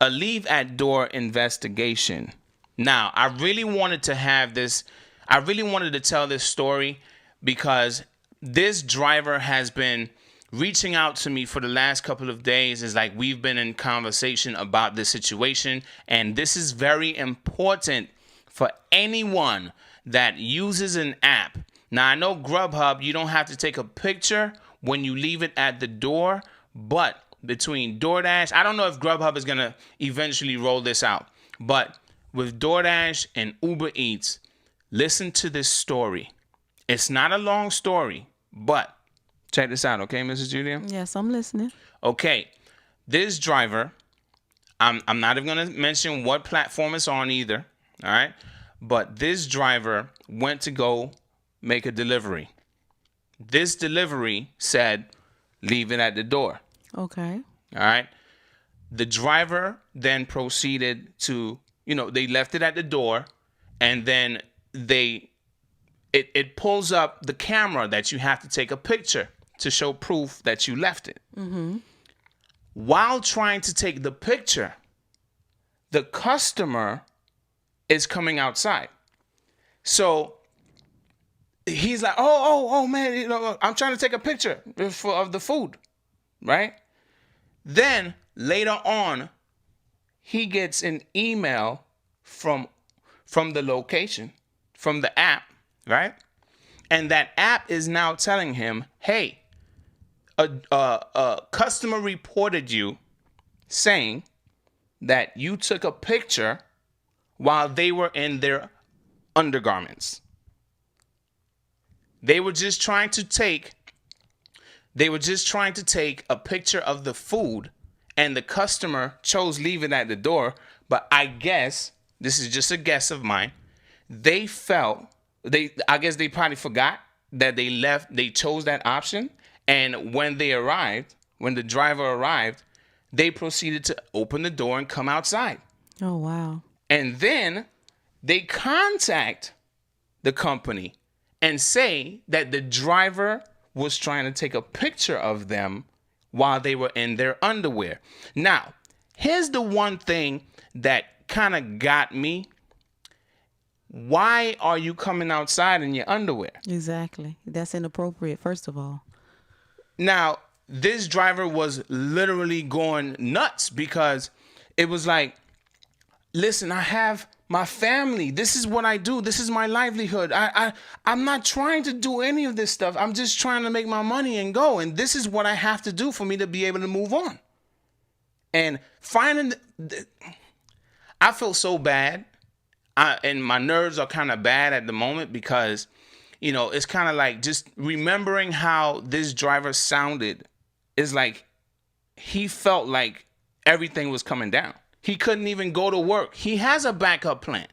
a leave at door investigation. Now, I really wanted to have this. I really wanted to tell this story because this driver has been reaching out to me for the last couple of days. Is like we've been in conversation about this situation, and this is very important for anyone that uses an app. Now, I know Grubhub, you don't have to take a picture when you leave it at the door, but between DoorDash, I don't know if Grubhub is going to eventually roll this out, but with DoorDash and Uber Eats, listen to this story. It's not a long story, but check this out, okay, Mrs. Julia? Yes, I'm listening. Okay, this driver, I'm not even going to mention what platform it's on either, all right? But this driver went to go make a delivery. This delivery said, leave it at the door. Okay. All right. The driver then proceeded to, they left it at the door, and then it pulls up the camera that you have to take a picture to show proof that you left it. Mm-hmm. While trying to take the picture, the customer is coming outside. So he's like, oh man, I'm trying to take a picture of the food, right? Then later on, he gets an email from the location, from the app, right? And that app is now telling him, hey, a customer reported you saying that you took a picture while they were in their undergarments. They were just trying to take a picture of the food, and the customer chose leave it at the door. But I guess, this is just a guess of mine, I guess they probably forgot that they chose that option. And when the driver arrived, they proceeded to open the door and come outside. Oh, wow. And then they contact the company and say that the driver was trying to take a picture of them while they were in their underwear. Now, here's the one thing that kind of got me. Why are you coming outside in your underwear? Exactly. That's inappropriate, first of all. Now, this driver was literally going nuts because it was like, listen, I have my family. This is what I do. This is my livelihood. I'm not trying to do any of this stuff. I'm just trying to make my money and go. And this is what I have to do for me to be able to move on. And I feel so bad. And my nerves are kind of bad at the moment because, it's kind of like just remembering how this driver sounded is like he felt like everything was coming down. He couldn't even go to work. He has a backup plan.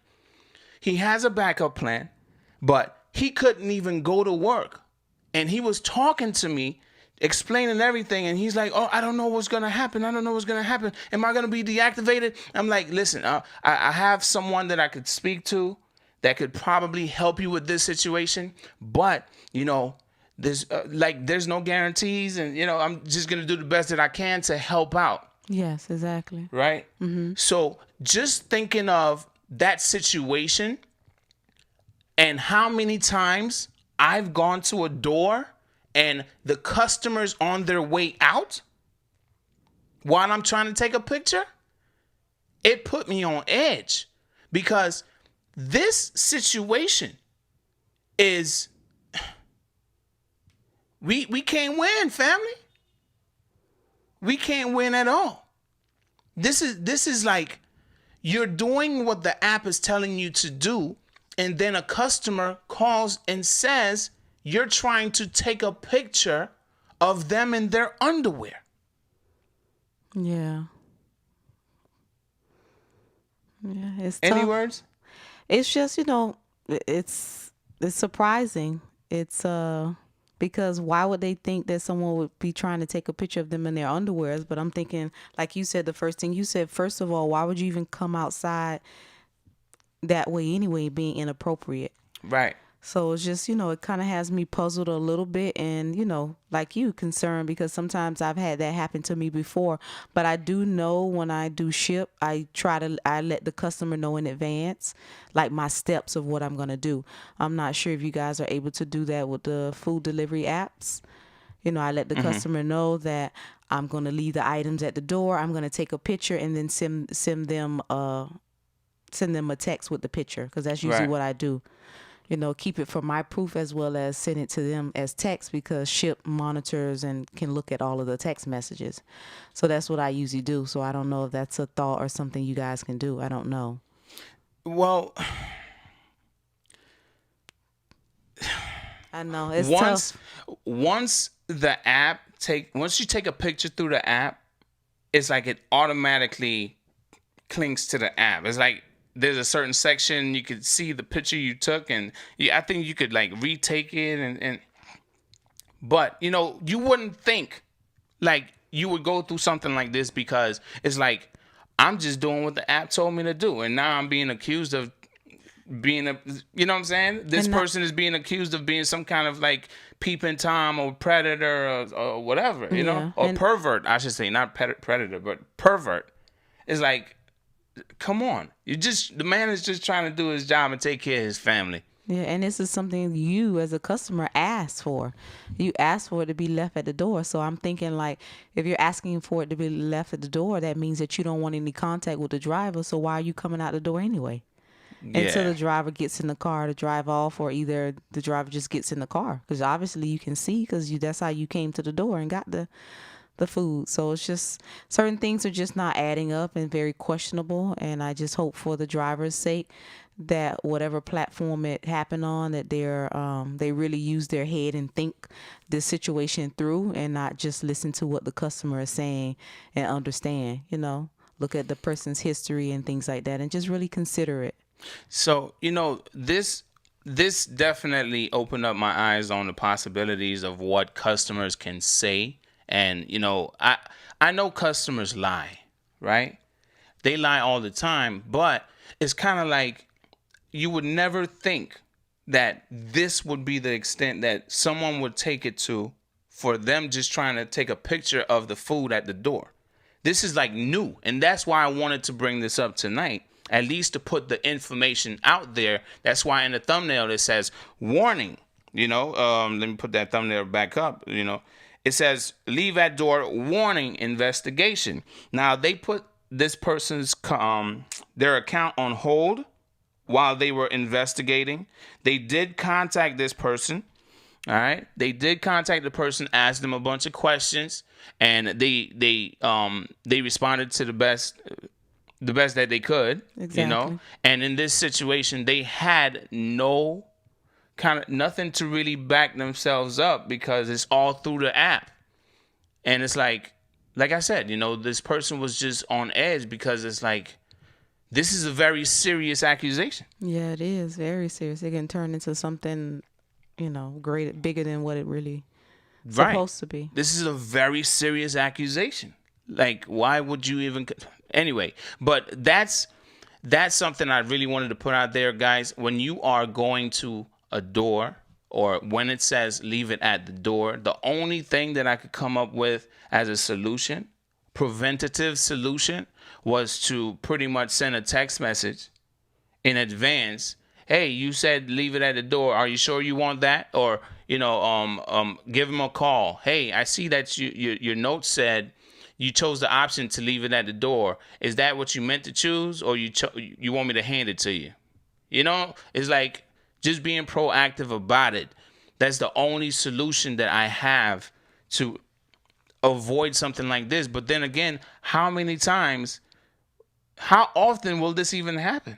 But he couldn't even go to work. And he was talking to me, explaining everything. And he's like, oh, I don't know what's going to happen. Am I going to be deactivated? I'm like, listen, I have someone that I could speak to that could probably help you with this situation. But, there's no guarantees. And, I'm just going to do the best that I can to help out. Yes, exactly. Right? Mm-hmm. So just thinking of that situation and how many times I've gone to a door and the customer's on their way out while I'm trying to take a picture, it put me on edge because this situation is, we can't win, family. We can't win at all. This is like you're doing what the app is telling you to do, and then a customer calls and says you're trying to take a picture of them in their underwear. Yeah. Yeah, it's Any tough. words? It's just, it's surprising. It's because why would they think that someone would be trying to take a picture of them in their underwears? But I'm thinking, like you said, the first thing you said, first of all, why would you even come outside that way anyway, being inappropriate? Right. So it's just, it kind of has me puzzled a little bit and, like you, concerned because sometimes I've had that happen to me before. But I do know when I do ship, I let the customer know in advance, like my steps of what I'm going to do. I'm not sure if you guys are able to do that with the food delivery apps. I let the customer know that I'm going to leave the items at the door. I'm going to take a picture and then send them a text with the picture because that's usually what I do. Keep it for my proof as well as send it to them as text because Ship monitors and can look at all of the text messages. So that's what I usually do. So I don't know if that's a thought or something you guys can do. I don't know. Well, I know it's tough. Once you take a picture through the app, it's like it automatically clinks to the app. It's like there's a certain section you could see the picture you took, and I think you could like retake it and but you wouldn't think like you would go through something like this because it's like I'm just doing what the app told me to do, and now I'm being accused of being you know what I'm saying? This person is being accused of being some kind of like peeping Tom or predator or whatever, or pervert, I should say, not predator, but pervert. It's like, come on. The man is just trying to do his job and take care of his family. Yeah, and this is something you as a customer asked for. You asked for it to be left at the door. So I'm thinking like if you're asking for it to be left at the door, that means that you don't want any contact with the driver. So why are you coming out the door anyway? Until the driver gets in the car to drive off, or either the driver just gets in the car, because obviously you can see because that's how you came to the door and got the food. So it's just certain things are just not adding up and very questionable. And I just hope for the driver's sake that whatever platform it happened on, that they really use their head and think this situation through and not just listen to what the customer is saying and understand. Look at the person's history and things like that and just really consider it. So, this definitely opened up my eyes on the possibilities of what customers can say. And, I know customers lie, right? They lie all the time, but it's kind of like you would never think that this would be the extent that someone would take it to for them just trying to take a picture of the food at the door. This is like new. And that's why I wanted to bring this up tonight. At least to put the information out there. That's why in the thumbnail it says warning. Let me put that thumbnail back up. It says leave at door, warning, investigation. Now they put this person's their account on hold while they were investigating. They did contact this person. All right, they did contact the person, asked them a bunch of questions, and they responded to the best that they could, exactly. And in this situation, they had nothing to really back themselves up because it's all through the app. And it's like I said, this person was just on edge because it's like, this is a very serious accusation. Yeah, it is very serious. It can turn into something, great, bigger than what it really supposed to be. This is a very serious accusation. Like, why would you even... Anyway, but that's something I really wanted to put out there, guys. When you are going to a door, or when it says leave it at the door, the only thing that I could come up with as a solution, preventative solution, was to pretty much send a text message in advance. Hey, you said leave it at the door. Are you sure you want that? Or, give them a call. Hey, I see that your note said you chose the option to leave it at the door. Is that what you meant to choose, or you want me to hand it to you? It's like just being proactive about it. That's the only solution that I have to avoid something like this. But then again, how often will this even happen?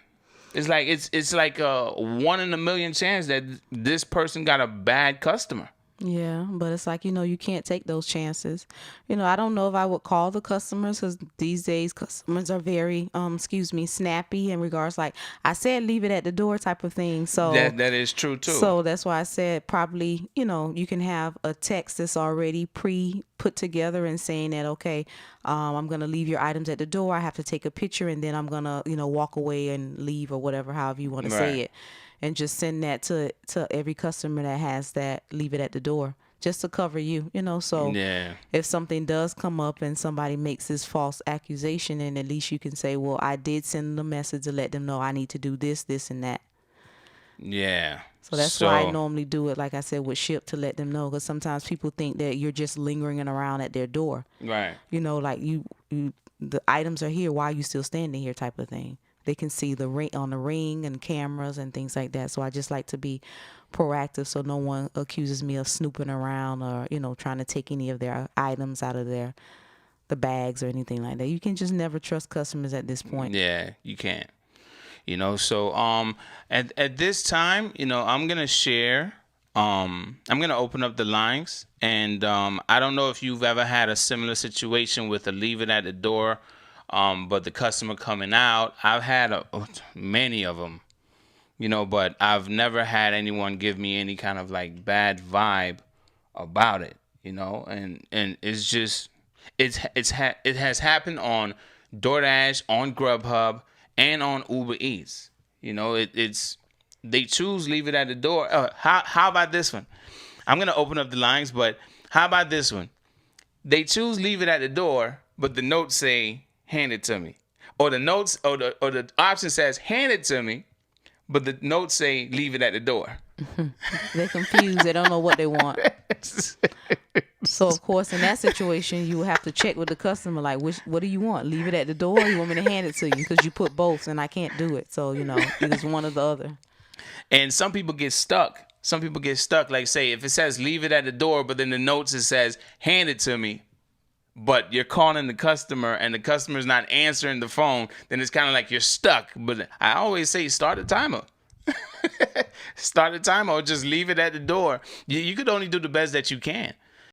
It's like a 1 in a million chance that this person got a bad customer. Yeah, but it's like, you can't take those chances. I don't know if I would call the customers, because these days customers are very, snappy in regards, like I said, leave it at the door type of thing. So that is true too. So that's why I said probably, you can have a text that's already put together and saying that, okay, I'm going to leave your items at the door. I have to take a picture and then I'm going to, walk away and leave, or whatever, however you want to say it. and just send that to every customer that has that, leave it at the door just to cover you, so if something does come up and somebody makes this false accusation, then at least you can say, well, I did send them a message to let them know I need to do this, and that. Yeah. So that's why I normally do it, like I said, with Ship, to let them know, because sometimes people think that you're just lingering around at their door. Right. Like the items are here, why are you still standing here type of thing. They can see the ring on the ring and cameras and things like that. So I just like to be proactive so no one accuses me of snooping around or, trying to take any of their items out of the bags or anything like that. You can just never trust customers at this point. Yeah, you can't. So at this time, I'm going to share, I'm going to open up the lines, and I don't know if you've ever had a similar situation with a leave it at the door, but the customer coming out. I've had many of them, but I've never had anyone give me any kind of like bad vibe about it, and it's just, it has happened on DoorDash, on Grubhub, and on Uber Eats. It's they choose leave it at the door. How about this one? I'm gonna open up the lines, but how about this one? They choose leave it at the door, but the notes say hand it to me, or the notes or the option says hand it to me, but the notes say leave it at the door. They're confused. They don't know what they want. So of course, in that situation, you will have to check with the customer, like, what do you want? Leave it at the door, or you want me to hand it to you? Because you put both, and I can't do it. So it's one or the other. And some people get stuck. Like, say, if it says leave it at the door, but then the notes it says hand it to me, but you're calling the customer and the customer's not answering the phone, then it's kind of like you're stuck. But I always say start a timer. Start a timer or just leave it at the door. You could only do the best that you can.